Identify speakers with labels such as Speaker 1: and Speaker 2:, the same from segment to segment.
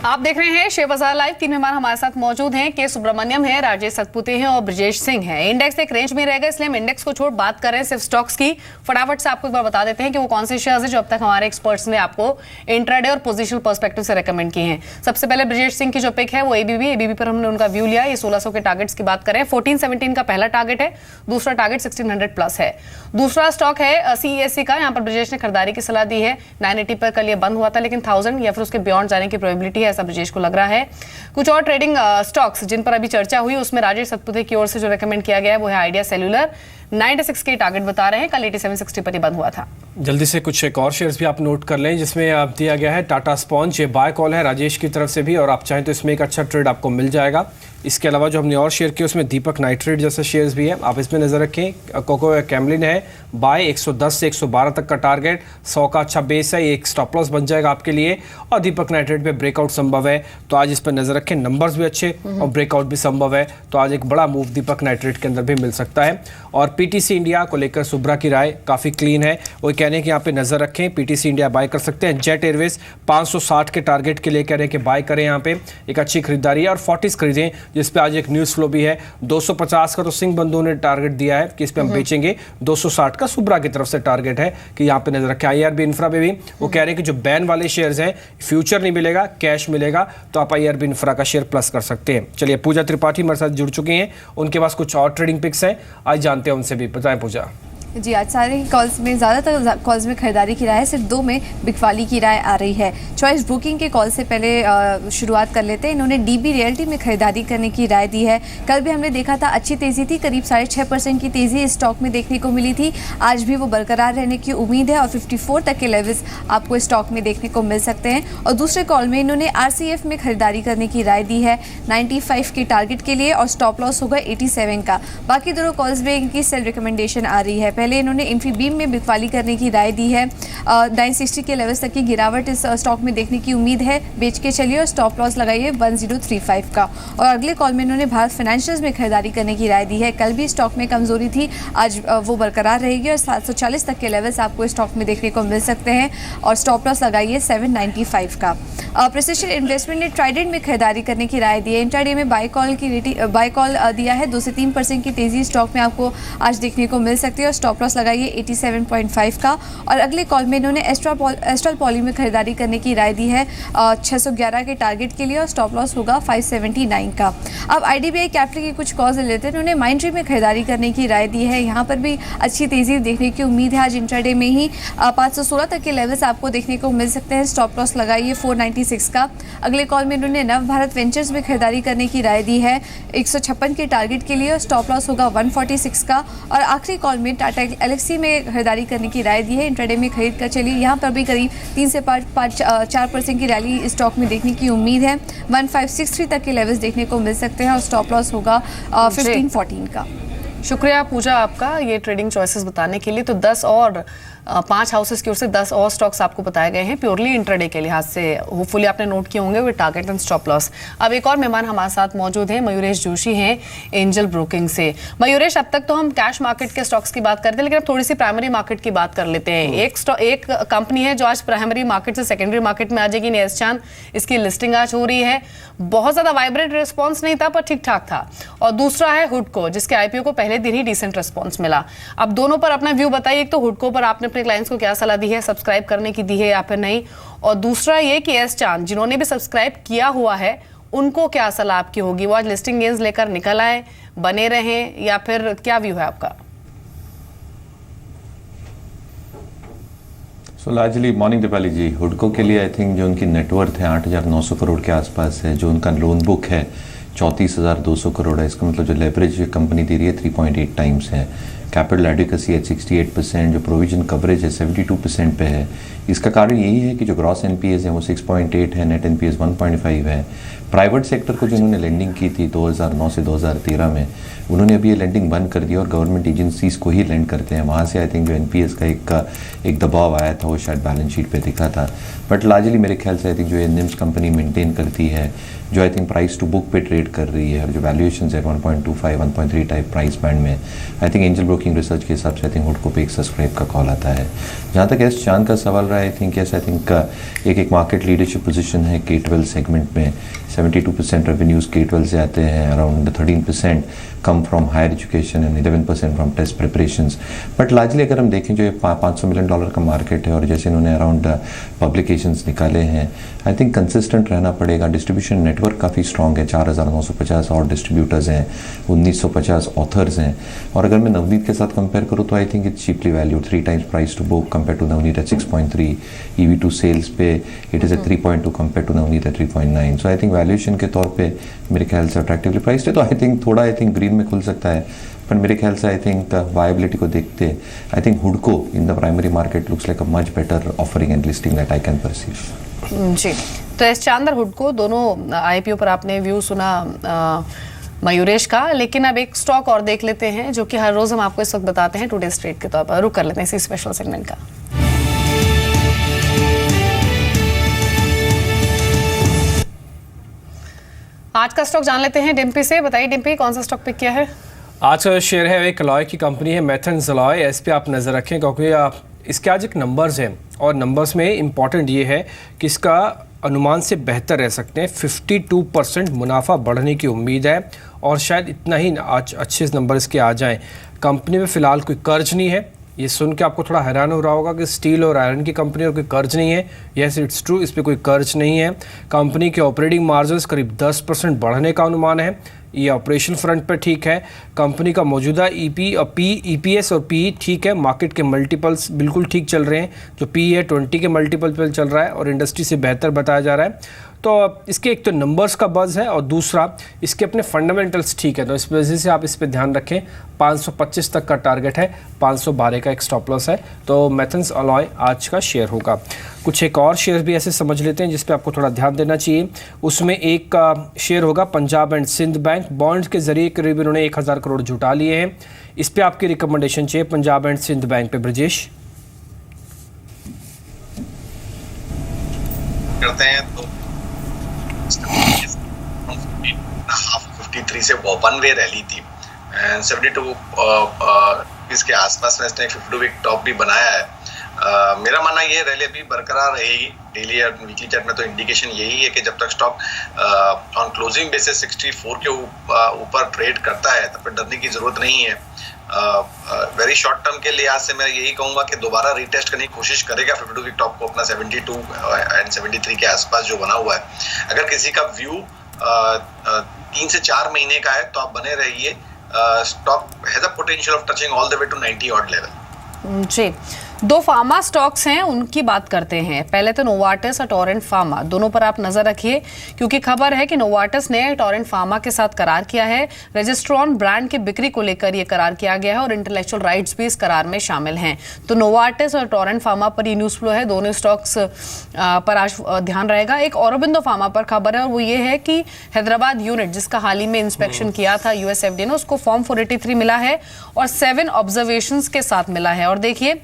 Speaker 1: आप देख रहे हैं शेयर बाजार लाइव। 3 मेहमान हमारे साथ मौजूद हैं। के सुब्रमण्यम है, राजेश सतपुते हैं और ब्रजेश सिंह हैं। इंडेक्स एक रेंज में रहेगा, इसलिए हम इंडेक्स को छोड़ बात कर रहे हैं सिर्फ स्टॉक्स की। फटाफट से आपको एक बार बता देते हैं कि वो कौन से शेयर्स हैं जो अब तक हमारे एक्सपर्ट्स ने आपको इंट्राडे और पोजिशनल पर्सपेक्टिव से रेकमेंड किए हैं। सबसे पहले ब्रजेश सिंह की जो पिक है वो एबीबी पर हमने उनका व्यू लिया। ये 1600 के टारगेट्स की बात करें, 1417 का पहला टारगेट है, दूसरा टारगेट 1600 प्लस है। दूसरा स्टॉक है सीईएससी का। यहाँ पर ब्रजेश ने खरीदारी की सलाह दी है। 980 पर कल ये बंद हुआ था, लेकिन 1000 या फिर उसके बियॉन्ड जाने की प्रोबेबिलिटी है, ऐसा ब्रजेश को लग रहा है। कुछ और ट्रेडिंग स्टॉक्स जिन पर अभी चर्चा हुई, उसमें राजेश सतपुते की ओर से जो रेकमेंड किया गया है वो है आइडिया सेल्यूलर। 96 के टारगेट बता रहे हैं, कल 8760 पर ही बंद हुआ था।
Speaker 2: जल्दी से कुछ एक और शेयर्स भी आप नोट कर लें, जिसमें आप दिया गया है टाटा स्पॉन्ज। ये बाय कॉल है राजेश की तरफ से भी, और आप चाहें तो इसमें एक अच्छा ट्रेड आपको मिल जाएगा। इसके अलावा जो हमने और शेयर किए उसमें दीपक नाइट्रेट जैसे शेयर्स भी है, आप इसमें नजर रखें। कोको कैमलिन है बाय, 110 से 112 तक का टारगेट, 100 का अच्छा बेस है, ये एक स्टॉप लॉस बन जाएगा आपके लिए। और दीपक नाइट्रेट पे ब्रेकआउट संभव है, तो आज इस पर नजर रखें। नंबर्स भी अच्छे और ब्रेकआउट भी संभव है, तो आज एक बड़ा मूव दीपक नाइट्रेट के अंदर भी मिल सकता है। और पीटीसी इंडिया को लेकर सुब्रा की राय काफ़ी क्लीन है, वो कह रहे हैं कि यहाँ पे नजर रखें, पीटीसी इंडिया बाय कर सकते हैं। जेट एयरवेज 560 के टारगेट के लिए कह रहे हैं कि बाय करें, यहाँ पे एक अच्छी खरीदारी है। और 40 खरीदें, जिसपे आज एक न्यूज़ फ्लो भी है। 250 का तो सिंह बंधुओं ने टारगेट दिया है कि इस पे हम बेचेंगे। 260 का सुब्रा की तरफ से टारगेट है कि यहाँ पे नजर रखें। आईआरबी इंफ्रा पे भी वो कह रहे हैं कि जो बैन वाले शेयर्स हैं, फ्यूचर नहीं मिलेगा, कैश मिलेगा, तो आप आईआरबी इंफ्रा का शेयर प्लस कर सकते हैं। चलिए, पूजा त्रिपाठी हमारे साथ जुड़ चुकी हैं, उनके पास कुछ और ट्रेडिंग पिक्स हैं, आज जानते हैं उनसे भी। बताएं पूजा।
Speaker 3: जी, आज सारे ही कॉल्स में ज़्यादातर कॉल्स में खरीदारी की राय है, सिर्फ 2 में बिकवाली की राय आ रही है। चॉइस ब्रोकिंग के कॉल से पहले शुरुआत कर लेते हैं। इन्होंने डीबी रियल्टी में खरीदारी करने की राय दी है। कल भी हमने देखा था अच्छी तेज़ी थी, करीब 6.5% की तेज़ी इस स्टॉक में देखने को मिली थी। आज भी वो बरकरार रहने की उम्मीद है और 54 तक के लेवल्स आपको स्टॉक में देखने को मिल सकते हैं। और दूसरे कॉल में इन्होंने आरसीएफ में खरीदारी करने की राय दी है 95 के टारगेट के लिए, और स्टॉप लॉस होगा 87 का। बाकी दोनों कॉल्स में इनकी सेल रिकमेंडेशन आ रही है। पहले इन्होंने इन्फीबीम में बिकवाली करने की राय दी है। 960 के लेवल्स तक की गिरावट इस स्टॉक में देखने की उम्मीद है, बेच के चलिए और स्टॉप लॉस लगाइए 1035 का। और अगले कॉल में इन्होंने भारत फाइनेंशियल्स में खरीदारी करने की राय दी है। कल भी स्टॉक में कमजोरी थी, आज वो बरकरार रहेगी और 740 तक के लेवल्स आपको स्टॉक में देखने को मिल सकते हैं, और स्टॉप लॉस लगाइए 795 का। प्रिसिशन इन्वेस्टमेंट ने ट्राइडेंट में खरीदारी करने की राय दी है। इंट्राडे में बाय कॉल दिया है। 2 से 3% की तेजी स्टॉक में आपको आज देखने को मिल सकती है, और स्टॉप लॉस लगाइए 87.5 का। और अगले कॉल में इन्होंने एस्ट्रल पॉली में खरीदारी करने की राय दी है 611 के टारगेट के लिए, और स्टॉप लॉस होगा 579 का। अब आईडीबीआई कैपिटल के कुछ कॉल्स लेते हैं। इन्होंने माइंडट्री में खरीदारी करने की राय दी है। यहाँ पर भी अच्छी तेजी देखने की उम्मीद है। आज इंट्राडे में ही 516 तक के लेवल्स आपको देखने को मिल सकते हैं, स्टॉप लॉस लगाइए 496 का। अगले कॉल में इन्होंने नव भारत वेंचर्स में खरीदारी करने की राय दी है 156 के टारगेट के लिए, और स्टॉप लॉस होगा 146 का। और आखिरी कॉल में टाटा एलेक्सी में खरीदारी करने की राय दी है। इंट्राडे में खरीद कर चलिए, यहाँ पर भी करीब 3 से 4% की रैली स्टॉक में देखने की उम्मीद है। 1563 तक के लेवल्स देखने को मिल सकते हैं, और स्टॉप लॉस होगा 1514 का।
Speaker 1: शुक्रिया पूजा आपका ये ट्रेडिंग चॉइसेस बताने के लिए। तो 10 और 5 हाउसेस की ओर से 10 और स्टॉक्स आपको बताए गए हैं प्योरली इंट्राडे के लिहाज से। होपफुली आपने नोट किए होंगे with target and stop loss. अब एक और मेहमान हमारे साथ मौजूद हैं, मयूरेश जोशी हैं एंजल ब्रोकिंग से। मयूरेश, अब तक तो हम कैश मार्केट के स्टॉक्स की बात करते हैं, लेकिन अब थोड़ी सी प्राइमरी मार्केट की बात कर लेते हैं। एक कंपनी है जो आज प्राइमरी मार्केट से सेकेंडरी मार्केट में आ जाएगी, नेस चांद। इसकी लिस्टिंग आज हो रही है। बहुत ज्यादा वाइब्रेंट रिस्पॉन्स नहीं था, पर ठीक ठाक था। और दूसरा है हुडको, जिसके आईपीओ को पहले दिन ही डिसेंट रिस्पॉन्स मिला। अब दोनों पर अपना व्यू बताइए। एक तो हुडको पर आपने अपने क्लाइंट्स को क्या सलाह दी है, सब्सक्राइब करने की दी है या फिर नहीं? और दूसरा ये कि एस चांद जिन्होंने भी सब्सक्राइब किया हुआ है, उनको क्या सलाह आपकी होगी? वो आज लिस्टिंग गेन्स लेकर निकल आए, बने रहें, या फिर क्या व्यू है आपका?
Speaker 4: सो लार्जली मॉर्निंग दीपाली जी, हुडको के लिए आई थिंक जो उनकी नेटवर्थ है 8,900 करोड़ के आसपास है, जो उनका लोन बुक है 34,200 करोड़ है। इसका मतलब जो लेवरेज कंपनी दे रही है 3.8 टाइम्स है। कैपिटल एडिक्वेसी है 68%, जो प्रोविजन कवरेज है 72% पे है। इसका कारण यही है कि जो ग्रॉस एनपीएस है वो 6.8 है, नेट एनपीएस 1.5 है। प्राइवेट सेक्टर को जिन्होंने लेंडिंग की थी 2009 से 2013 में, उन्होंने अभी ये लेंडिंग बंद कर दी और गवर्नमेंट एजेंसीज को ही लेंड करते हैं। वहाँ से आई थिंक जो एनपीएस का एक दबाव आया था वो शायद बैलेंस शीट पे दिखा था। बट लार्जली मेरे ख्याल से आई थिंक जो ये निम्स कंपनी मेंटेन करती है, जो I think price to book पे ट्रेड कर रही है और जो वैल्यूएशन है 1.25 1.3 टाइप प्राइस बैंड में, I think angel broking research के हिसाब से आई थिंक हुडको पे एक सब्सक्राइब का कॉल आता है। जहाँ तक एस चांद का सवाल रहा है, I think yes, I think एक मार्केट लीडरशिप पोजीशन है K12 सेगमेंट में। 72% रेवेन्यूज K12 से आते हैं, around 13% come from higher education and 11% from test preparations. But largely अगर हम देखें जो ये $500 मिलियन का मार्केट है और जैसे इन्होंने अराउंड पब्लिकेशंस निकाले हैं, आई थिंक कंसिस्टेंट रहना पड़ेगा। डिस्ट्रीब्यूशन नेटवर्क काफ़ी स्ट्रॉन्ग है, 4950 और डिस्ट्रीब्यूटर्स हैं, 1950 ऑथर्स हैं। और अगर मैं नवनीत के साथ कंपेयर करूँ तो I think it's cheaply value, 3 times price to book compare to Navneet at 6.3, EV to sales पे it is at 3.2 compare to Navneet at 3.9। So I think valuation के तौर पे मेरे ख्याल से अट्रैक्टिवली प्राइस्ड है। तो आई थिंक थोड़ा आई थिंक ग्रीन में खुल सकता है, पर मेरे ख्याल से आई थिंक वायबिलिटी को देखते आई थिंक हुडको in the primary market looks like a much better offering and listing that I can perceive.
Speaker 1: जी, तो एस चांद और हुडको दोनों आईपीओ पर आपने व्यू सुना मयूरेश का, लेकिन अब एक स्टॉक और देख लेते हैं जो कि हर रोज हम आपको इस वक्त बताते हैं टुडे ट्रेड के तौर पर। रुक कर लेते हैं इसी स्पेशल सेगमेंट का। आज का स्टॉक जान लेते हैं डिम्पी से। बताइए डिम्पी, कौन सा स्टॉक पिक किया है?
Speaker 2: आज का शेयर है एक अलॉय की कंपनी है, मैथन्स अलॉय। इस पर आप नज़र रखें क्योंकि इसके आज एक नंबर्स हैं और नंबर्स में इम्पॉर्टेंट ये है कि इसका अनुमान से बेहतर रह सकते हैं। 52% मुनाफा बढ़ने की उम्मीद है और शायद इतना ही आज अच्छे नंबर इसके आ जाएं। कंपनी में फ़िलहाल कोई कर्ज नहीं है। ये सुन के आपको थोड़ा हैरान हो रहा होगा कि स्टील और आयरन की कंपनी और कोई कर्ज नहीं है। यस, इट्स ट्रू, इस पर कोई कर्ज नहीं है। कंपनी के ऑपरेटिंग मार्जिन्स करीब 10% बढ़ने का अनुमान है। ये ऑपरेशन फ्रंट पर ठीक है। कंपनी का मौजूदा ईपीएस और पी ठीक है। मार्केट के मल्टीपल्स बिल्कुल ठीक चल रहे हैं। जो पी है 20 के मल्टीपल पर चल रहा है और इंडस्ट्री से बेहतर बताया जा रहा है। तो इसके एक तो नंबर्स का बज़ है और दूसरा इसके अपने फंडामेंटल्स ठीक है। तो इस वजह से आप इस पर ध्यान रखें। 525 तक का टारगेट है, 512 का एक स्टॉप लॉस है। तो मैथन्स अलॉय आज का शेयर होगा। कुछ एक और शेयर भी ऐसे समझ लेते हैं जिस पे आपको थोड़ा ध्यान देना चाहिए। उसमें एक का शेयर होगा Punjab and Sind bank. Bond के जरिए करीब इन्होंने 1000 करोड़ जुटा लिए हैं। इस पर आपकी रिकमेंडेशन चाहिए पंजाब एंड सिंध बैंक पे। ब्रजेश
Speaker 5: करते हैं तो 53 से 1 वे रैली थी एंड 72 इसके आसपास में इसने 52 वीक टॉप भी बनाया है। मेरा मानना ये रैली अभी बरकरार रहेगी। डेली या वीकली चार्ट में तो इंडिकेशन यही है कि जब तक स्टॉक ऑन क्लोजिंग बेसिस 64 के ऊपर ट्रेड करता है तब तक डरने की जरूरत नहीं है। वेरी शॉर्ट टर्म के लिहाज से मैं यही कहूंगा कि दोबारा रीटेस्ट करने की कोशिश करेगा 52 वीक टॉप को अपना 72 एंड 73 के आसपास जो बना हुआ है। अगर किसी का व्यू 3 से 4 महीने का है तो आप बने रहिए। Stock has a potential of touching all the way to 90 odd level.
Speaker 1: जी, 2 फार्मा स्टॉक्स हैं, उनकी बात करते हैं। पहले तो नोवार्टिस और टोरेंट फार्मा, दोनों पर आप नजर रखिए क्योंकि खबर है कि नोवार्टिस ने टोरेंट फार्मा के साथ करार किया है। रजिस्ट्रॉन ब्रांड की बिक्री को लेकर यह करार किया गया है और इंटेलेक्चुअल राइट्स भी इस करार में शामिल हैं। तो नोवार्टिस और टोरेंट फार्मा पर ये न्यूज़ फ्लो है। दोनों स्टॉक्स पर आज ध्यान रहेगा। एक औरोबिंदो फार्मा पर खबर है और वो ये है कि हैदराबाद यूनिट जिसका हाल ही में इंस्पेक्शन किया था यूएसएफडीए ने, उसको फॉर्म 483 मिला है और 7 ऑब्जर्वेशंस के साथ मिला है। और देखिए,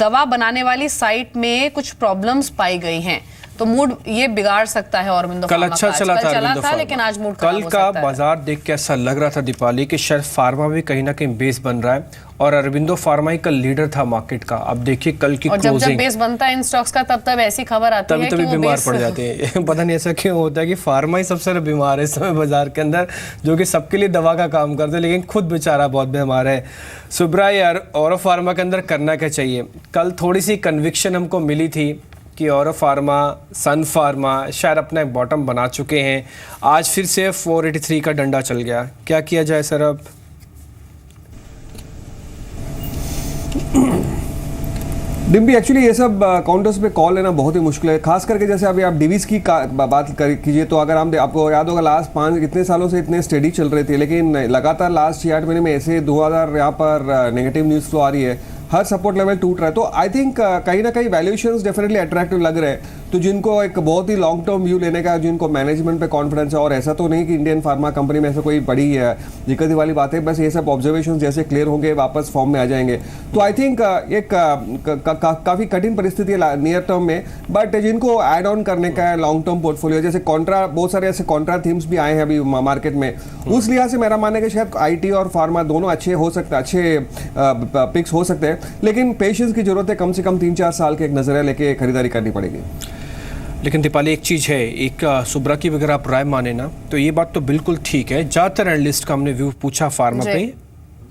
Speaker 1: दवा बनाने वाली साइट में कुछ प्रॉब्लम्स पाई गई हैं तो मूड ये बिगाड़ सकता है। औरोबिंदो
Speaker 2: कल अच्छा चला था
Speaker 1: लेकिन आज मूड
Speaker 2: कल का बाजार देख के ऐसा लग रहा था दीपाली कि शायद फार्मा भी कहीं ना कहीं बेस बन रहा है और अरविंदो फार्मा ही कल लीडर था मार्केट का। अब देखिए कल की क्लोजिंग,
Speaker 1: जब बेस बनता है इन स्टॉक्स का तब ऐसी खबर आती है कि वो
Speaker 2: बीमार पड़ जाते हैं। पता नहीं ऐसा क्यों होता है कि फार्मा ही सबसे ज्यादा बीमार है इस समय बाजार के अंदर, जो कि सबके लिए दवा का काम करते हैं लेकिन खुद बेचारा बहुत बीमार है। सुब्रा यार, औरो फार्मा के अंदर करना क्या चाहिए? कल थोड़ी सी कन्विक्शन हमको मिली थी कि औरो फार्मा, सन फार्मा शायद अपना एक बॉटम बना चुके हैं। आज फिर से 483 का डंडा चल गया। क्या किया जाए सर अब?
Speaker 6: डिम्पी, एक्चुअली ये सब काउंटर्स पे कॉल लेना बहुत ही मुश्किल है, खास करके जैसे अभी आप डिवीज की बात कीजिए तो अगर हम आपको याद होगा लास्ट 5 कितने सालों से इतने स्टेडी चल रहे थे लेकिन लगातार लास्ट 6-8 महीने में ऐसे 2000 यहाँ पर नेगेटिव न्यूज़ फ्लो आ रही है हर सपोर्ट लेवल टूट रहा है। तो आई थिंक कहीं ना कहीं वैल्यूएशंस डेफिनेटली अट्रैक्टिव लग रहे हैं। तो जिनको एक बहुत ही लॉन्ग टर्म व्यू लेने का, जिनको मैनेजमेंट पे कॉन्फिडेंस है, और ऐसा तो नहीं कि इंडियन फार्मा कंपनी में ऐसा कोई बड़ी दिक्कत वाली बात है, बस ये सब ऑब्जर्वेशन जैसे क्लियर होंगे वापस फॉर्म में आ जाएंगे। तो आई थिंक एक काफ़ी कठिन परिस्थिति है नियर टर्म में, बट जिनको ऐड ऑन करने का है लॉन्ग टर्म पोर्टफोलियो, जैसे कॉन्ट्रा, बहुत सारे ऐसे कॉन्ट्रा थीम्स भी आए हैं अभी मार्केट में, उस लिहाज से मेरा मानना है कि शायद आईटी और फार्मा दोनों अच्छे हो सकते हैं, अच्छे पिक्स हो सकते हैं, लेकिन पेशेंस की जरूरत है। कम से कम 3-4 साल के एक नजरिया लेके खरीदारी करनी पड़ेगी।
Speaker 2: लेकिन दीपाली एक चीज़ है, एक सुब्रा की अगर आप राय माने ना तो ये बात तो बिल्कुल ठीक है। ज़्यादातर एनालिस्ट का हमने व्यू पूछा फार्मा पे,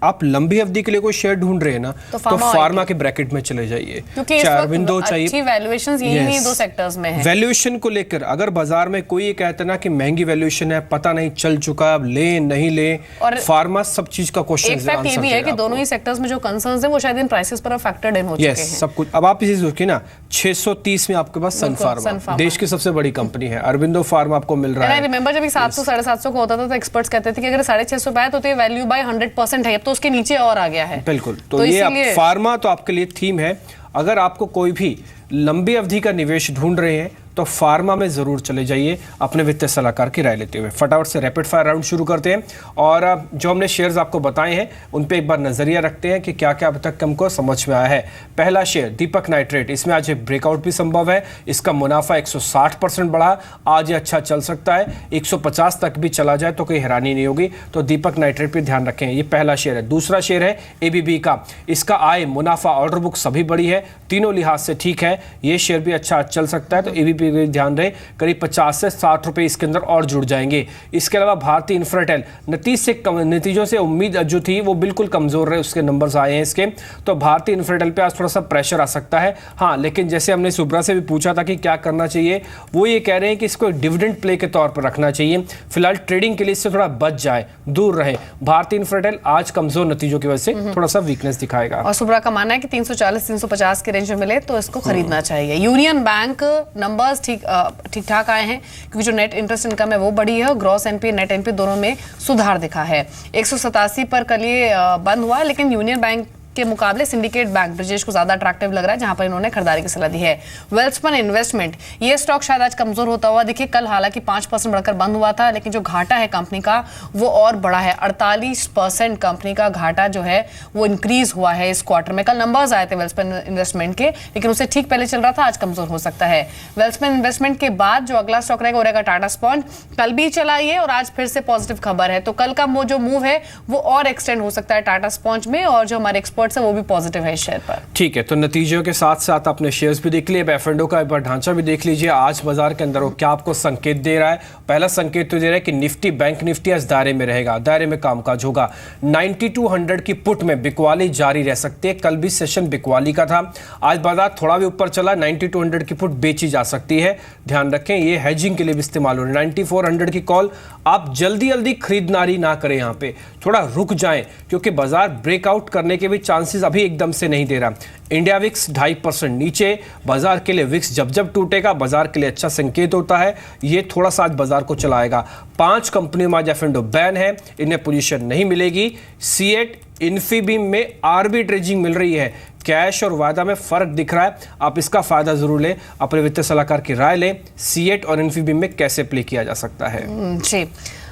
Speaker 2: आप लंबी अवधि के लिए कोई शेयर ढूंढ रहे हैं ना तो फार्मा के ब्रैकेट में चले जाइए,
Speaker 1: क्योंकि
Speaker 2: अरबिंदो चाहिए।
Speaker 1: अच्छी वैल्यूएशंस यही दो सेक्टर्स में है।
Speaker 2: वैल्यूएशन को लेकर अगर बाजार में कोई ये कहता ना कि महंगी वैल्यूएशन है, पता नहीं चल चुका, अब ले नहीं ले, और फार्मा सब चीज का क्वेश्चन
Speaker 1: एक फैक्ट ये भी है कि दोनों ही सेक्टर्स में जो कंसर्न्स हैं वो शायद इन प्राइसेस पर फैक्टर्ड इन हो चुके हैं।
Speaker 2: सब कुछ। अब आप इसे सोचिए ना, 630 में आपके पास सन फार्मा देश की सबसे बड़ी कंपनी है, अरबिंदो फार्मा आपको मिल रहा है।
Speaker 1: रिमेंबर जब 700-750 को होता था तो एक्सपर्ट्स कहते थे कि अगर 650 पे आए तो ये वैल्यू बाय 100% है, अब तो उसके नीचे और गया है।
Speaker 2: बिल्कुल। तो ये अब फार्मा तो आपके लिए थीम है। अगर आपको कोई भी लंबी अवधि का निवेश ढूंढ रहे हैं तो फार्मा में जरूर चले जाइए, अपने वित्तीय सलाहकार की राय लेते हुए। फटाफट से रैपिड फायर राउंड शुरू करते हैं और जो हमने शेयर्स आपको बताए हैं उन पे एक बार नजरिया रखते हैं कि क्या क्या अब तक हमको समझ में आया है। पहला शेयर दीपक नाइट्रेट, इसमें आज एक ब्रेकआउट भी संभव है। इसका मुनाफा 160% बढ़ा, आज ये अच्छा चल सकता है, 150 तक भी चला जाए तो कोई हैरानी नहीं होगी। तो दीपक नाइट्रेट पे ध्यान रखें, ये पहला शेयर है। दूसरा शेयर है एबीबी का, इसका आय, मुनाफा, ऑर्डर बुक सभी बड़ी है, तीनों लिहाज से ठीक है, ये शेयर भी अच्छा चल सकता है। तो एबीबी ध्यान रहे, करीब 50 से 60 रुपए इसके अंदर और जुड़ जाएंगे। इसके अलावा भारतीय इंफ्राटेल, नतीजों से उम्मीद जो थी वो बिल्कुल कमजोर रहे, उसके नंबर्स आए हैं इसके, तो भारतीय इंफ्राटेल पे आज थोड़ा सा प्रेशर आ सकता है। हाँ, लेकिन जैसे हमने सुब्रा से भी पूछा था कि क्या करना चाहिए, वो ये कह रहे हैं कि इसको डिविडेंड प्ले के तौर पर रखना चाहिए। फिलहाल ट्रेडिंग के लिए इससे थोड़ा बच जाए, दूर रहे। भारतीय इंफ्राटेल आज कमजोर नतीजों की वजह से थोड़ा सा वीकनेस दिखाएगा।
Speaker 1: और सुब्रा का मानना है कि 340-350 के रेंज में मिले तो इसको खरीदना चाहिए। यूनियन बैंक नंबर्स ठीक ठाक आए हैं क्योंकि जो नेट इंटरेस्ट इनकम है वो बढ़ी है और ग्रॉस एनपी नेट एनपी दोनों में सुधार दिखा है। 187 पर कल ये बंद हुआ, लेकिन यूनियन बैंक के मुकाबले सिंडिकेट बैंक ब्रिजेश को ज्यादा अट्रैक्टिव लग रहा है, जहां पर इन्होंने खरीदारी की सलाह दी है। वेल्सपन इन्वेस्टमेंट, ये स्टॉक शायद आज कमजोर होता हुआ दिखे। कल हालांकि 5% बढ़कर बंद हुआ था, लेकिन जो घाटा है कंपनी का वो और बड़ा है। 48% कंपनी का घाटा जो है वो इंक्रीज हुआ है इस क्वार्टर में। कल नंबर्स आए थे वेल्सपन इन्वेस्टमेंट के, लेकिन उससे ठीक पहले चल रहा था, आज कमजोर हो सकता है। वेल्सपन इन्वेस्टमेंट के बाद जो अगला स्टॉक रहेगा वो रहेगा टाटा स्पॉन्ज। कल भी चला ये और आज फिर से पॉजिटिव खबर है, तो कल का वो जो मूव है वो और एक्सटेंड हो सकता है टाटा स्पॉन्ज में, और जो हमारे एक्सपर्ट्स है वो भी पॉजिटिव है शेयर पर।
Speaker 2: ठीक है, तो नतीजों के साथ साथ आपने शेयर्स भी देख लिए, एफ&ओ का एक बार ढांचा भी देख लीजिए। आज बाजार के अंदर वो क्या आपको संकेत दे रहा है? पहला संकेत तो दे रहा है कि निफ्टी, बैंक निफ्टी आज दायरे में रहेगा, दायरे में कामकाज होगा। 9200 की पुट में बिकवाली जारी रह सकती है। कल भी सेशन बिकवाली का था, आज बाजार थोड़ा भी ऊपर चला, 9200 की पुट बेची जा सकती है। ध्यान रखें, ये हेजिंग के लिए भी इस्तेमाल हो रही है। 9400 की कॉल आप जल्दी जल्दी खरीदारी ना करें, यहाँ पे थोड़ा रुक जाएं, क्योंकि बाजार ब्रेकआउट करने के भी चांसेस अभी एकदम से नहीं दे रहा। इंडिया विक्स 2.5% नीचे, बाजार के लिए विक्स जब जब टूटेगा बाजार के लिए अच्छा संकेत होता है, ये थोड़ा सा आज बाजार को चलाएगा। 5 कंपनियों में आज एफ&ओ बैन है, इन्हें पोजीशन नहीं मिलेगी। सीएट, इन्फीबीम में आर्बिट्रेजिंग मिल रही है, कैश और वायदा में फर्क दिख रहा है, आप इसका फायदा जरूर लें, अपने वित्तीय सलाहकार की राय लें। सीएट और इन्फीबीम में कैसे प्ले किया जा सकता है।
Speaker 1: जी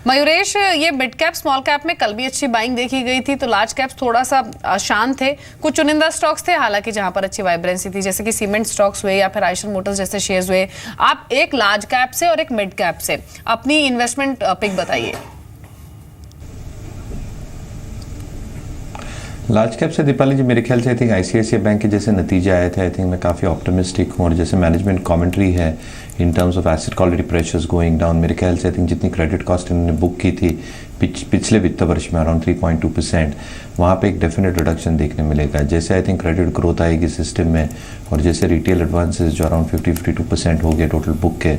Speaker 1: मयूरेश, ये मिड कैप स्मॉल कैप में कल भी अच्छी बाइंग देखी गई थी, तो लार्ज कैप्स थोड़ा सा शांत थे। कुछ चुनिंदा स्टॉक्स थे हालांकि जहां पर अच्छी वाइब्रेंसी थी, जैसे कि सीमेंट स्टॉक्स हुए या फिर आइशर मोटर्स जैसे शेयर्स हुए। आप एक लार्ज कैप से और एक मिड कैप से अपनी इन्वेस्टमेंट पिक बताइए।
Speaker 4: लार्ज कैप से दीपाली जी, मेरे ख्याल से आई थिंक आईसीआईसीआई बैंक के जैसे नतीजे आए थे, आई थिंक मैं काफ़ी ऑप्टिमिस्टिक हूँ। और जैसे मैनेजमेंट कमेंट्री है in terms of asset quality pressures going down, मेरे ख्याल से आई थिंक जितनी क्रेडिट कॉस्ट इन्होंने बुक की थी पिछले वित्त वर्ष में अराउंड 3.2%, वहाँ पे एक डेफिनेट रिडक्शन देखने मिलेगा। जैसे आई थिंक क्रेडिट ग्रोथ आएगी सिस्टम में, और जैसे रिटेल एडवांसेस जो अराउंड 50-52% हो गए टोटल बुक के,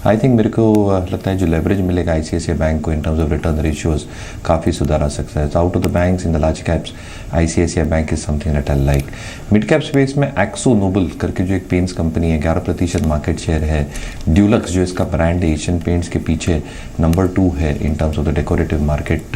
Speaker 4: आई थिंक मेरे को लगता है जो लेवरेज मिलेगा आईसीआईसीआई बैंक को in terms of return ratios काफ़ी सुधार आ सकता है। Out of the banks in the large caps ICICI bank is something that I like. Mid cap space में एक्सो नोबल करके जो एक पेंट्स कंपनी है, 11% मार्केट शेयर है। ड्यूलक्स जो इसका ब्रांड है एशियन पेंट्स के पीछे नंबर 2 है in terms of the decorative market.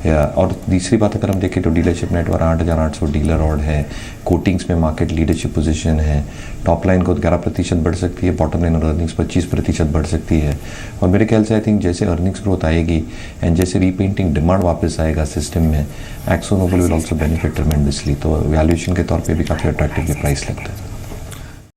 Speaker 4: और तीसरी बात अगर हम देखें तो डीलरशिप नेटवर्क 8,800 डीलर ऑर्ड है, कोटिंग्स में मार्केट लीडरशिप पोजीशन है, टॉप लाइन को 11% बढ़ सकती है, बॉटम लाइन और अर्निंग्स 25% बढ़ सकती है। और मेरे ख्याल से आई थिंक जैसे अर्निंग्स ग्रोथ आएगी एंड जैसे रीपेंटिंग डिमांड वापस आएगा सिस्टम में, Akzo Nobel will also benefit tremendously. तो वैल्यूएशन के तौर पे भी काफ़ी अट्रैक्टिवली प्राइस लगता है।